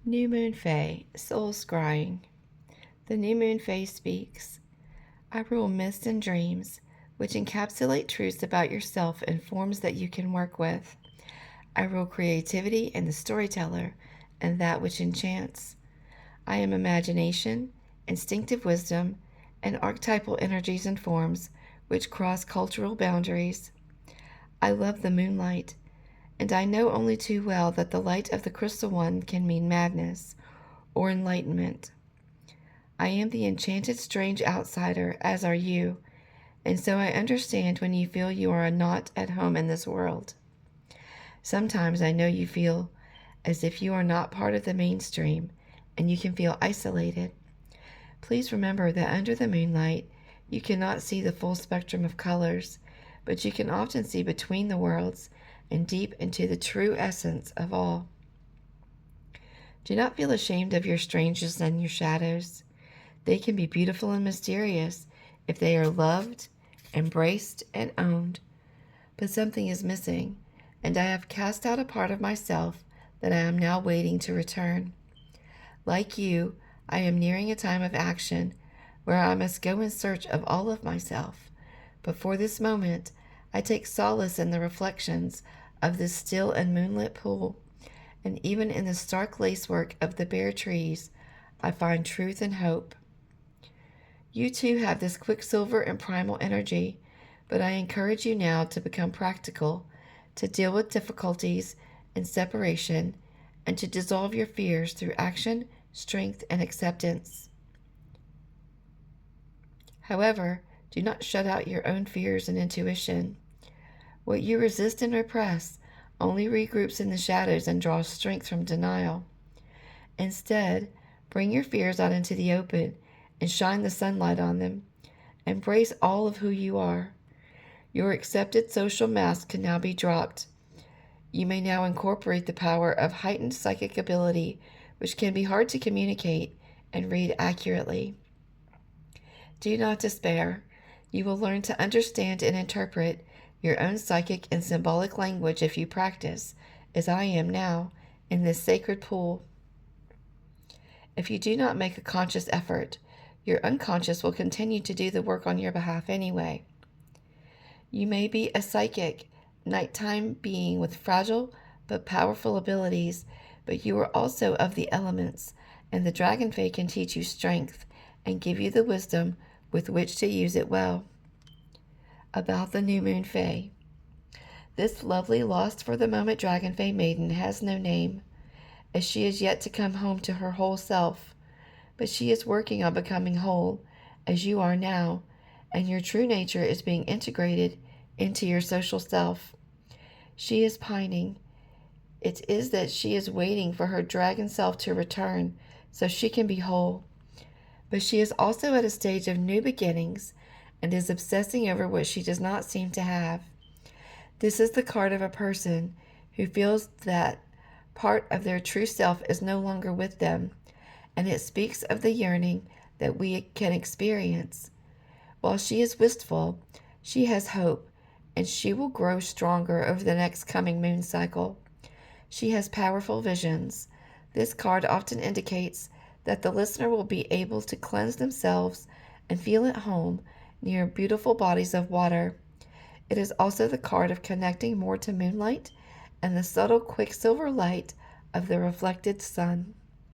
New Moon Fae, Soul Scrying. The New Moon Fae speaks. I rule mist and dreams, which encapsulate truths about yourself in forms that you can work with. I rule creativity and the storyteller, and that which enchants. I am imagination, instinctive wisdom, and archetypal energies and forms which cross cultural boundaries. I love the moonlight, and I know only too well that the light of the crystal one can mean madness or enlightenment. I am the enchanted strange outsider, as are you, and so I understand when you feel you are not at home in this world. Sometimes I know you feel as if you are not part of the mainstream, and you can feel isolated. Please remember that under the moonlight, you cannot see the full spectrum of colors, but you can often see between the worlds and deep into the true essence of all. Do not feel ashamed of your strangers and your shadows. They can be beautiful and mysterious if they are loved, embraced, and owned. But something is missing, and I have cast out a part of myself that I am now waiting to return. Like you, I am nearing a time of action where I must go in search of all of myself. But for this moment, I take solace in the reflections of this still and moonlit pool, and even in the stark lacework of the bare trees, I find truth and hope. You too have this quicksilver and primal energy, but I encourage you now to become practical, to deal with difficulties and separation, and to dissolve your fears through action, strength, and acceptance. However, do not shut out your own fears and intuition. What you resist and repress only regroups in the shadows and draws strength from denial. Instead, bring your fears out into the open and shine the sunlight on them. Embrace all of who you are. Your accepted social mask can now be dropped. You may now incorporate the power of heightened psychic ability, which can be hard to communicate and read accurately. Do not despair. You will learn to understand and interpret your own psychic and symbolic language if you practice, as I am now, in this sacred pool. If you do not make a conscious effort, your unconscious will continue to do the work on your behalf anyway. You may be a psychic, nighttime being with fragile but powerful abilities, but you are also of the elements, and the Dragonfae can teach you strength and give you the wisdom with which to use it well. About the New Moon Fae. This lovely lost for the moment Dragonfae maiden has no name, as she is yet to come home to her whole self, but she is working on becoming whole, as you are now, and your true nature is being integrated into your social self. She is pining. It is that she is waiting for her dragon self to return so she can be whole. But she is also at a stage of new beginnings and is obsessing over what she does not seem to have. This is the card of a person who feels that part of their true self is no longer with them, and it speaks of the yearning that we can experience. While she is wistful, she has hope, and she will grow stronger over the next coming moon cycle. She has powerful visions. This card often indicates that the listener will be able to cleanse themselves and feel at home near beautiful bodies of water. It is also the card of connecting more to moonlight and the subtle quicksilver light of the reflected sun.